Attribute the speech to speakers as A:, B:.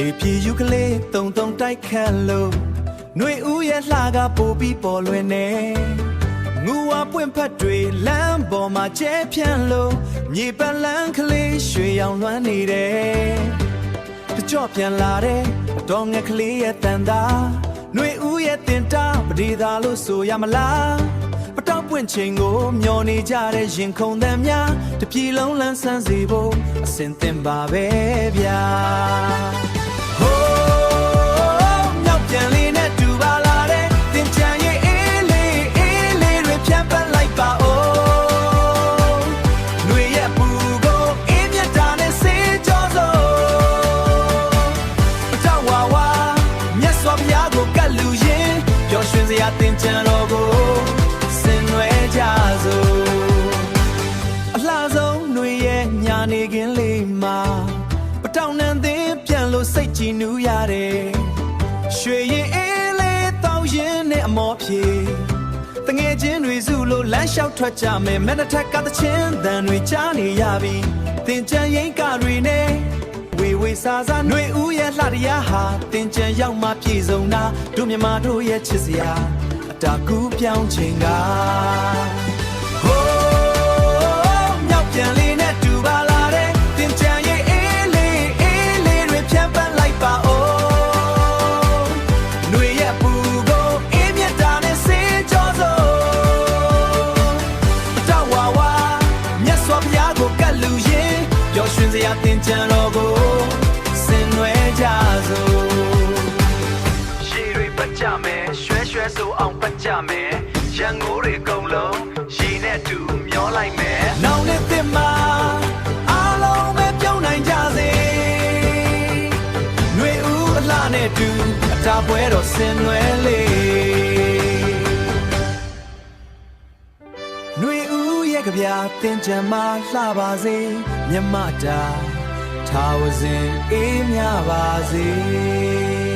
A: လေပြေယူကလေးတုံတိုက်ခတ်လို့ຫນွေဦးရဲ့လှကပိုပြီးပေါ်လွင်နေငူဝပွင့်ဖက်တွေလမ်းပေါ်မှာကျဲဖြန့်လို့မြေပလန်းကလေးရွှေရောင်လွှမ်းနေတယ်တကြော့ပြန်လာတဲ့တော်ငယ်ကလေးရဲ့တန်တာຫນွေဦးရဲ့တင်တာပဒေသာလို့ဆိုရမလားပတောက်ပွင့်ချိန်ကိုမျောနေကြတဲ့ရင်ခုန်သံများတပြေလုံးလန်းဆန်းစေဖို့အစင်သင်ပါပဲဗျာဟိုးမြောက်ပြန်လေးနဲ့တူပါလာတဲ့တင်ချင်ရဲ့အေးလေးတွေဖြတ်ပတ်လိုက်ပါဦးຫນွေရဲ့ပူကိုအေးမြတ်တာနဲ့စေးကြောစို့ပတောက်ဝါဝါမြတ်စွာဘုရားကိုကတ်လူရင်ပျော်ရွှင်စရာတင်ချင်တော်ကိုကြစို့အလှဆုံးຫນွေရဲ့ညာနေခင်းလေးမှာပတောင်နှံသင်းပြန်လို့စိတ်ကြည်နူးရတယ်ရွှေရင်အေးလေးတောင်းရင်နဲ့အမောပြေတငယ်ချင်းတွေစုလို့လမ်းလျှောက်ထွက်ကြမယ်မျက်နှာထက်ကသချင်းတန်တွေကြားနေရပြီတင်ကြံရင်ကတွေနဲ့ဝေစားစားຫນွေဦးရဲ့လှတရားဟာတင်ကြံရောက်မှပြေဆုံးတာတို့မြမတို့ရဲ့ချစ်စရာတာကူပြောင်းချိန်ကဟိုးမြောက်ပြန်လေးနဲ့တူပါလာတဲ့တင်ချင်ရဲ့အေးလေးတွေဖြတ်ပတ်လိုက်ပါဦးຫນွေရဲ့ပူကိုအေးမြတ်တာနဲ့စေးကြောစို့တောက်ဝါဝါမြတ်စွာဘုရားကိုကတ်လူရင်ပျော်ရွှင်စရာတင်ချင်တော်ကိုဆင်နွှဲကြစို့ရေတွေပတ်ကြမယ်ရွှဲဆိုအောင်ပတ်ကြမယ်ရန်ကိုတွေအကုန်လုံးရေနဲ့တူမျောလိုက်မယ်နောင်နဲ့တင်မှာအားလုံးပဲပြုံးနိုင်ကြစေຫນွေဦးအလှနဲ့တူအတာပွဲတော်ဆင်နွှဲလေຫນွေဦးရဲ့ကြပြတင်ကြံမှာလှပါစေမြမတာထာဝစဉ်အေးမြပါစေ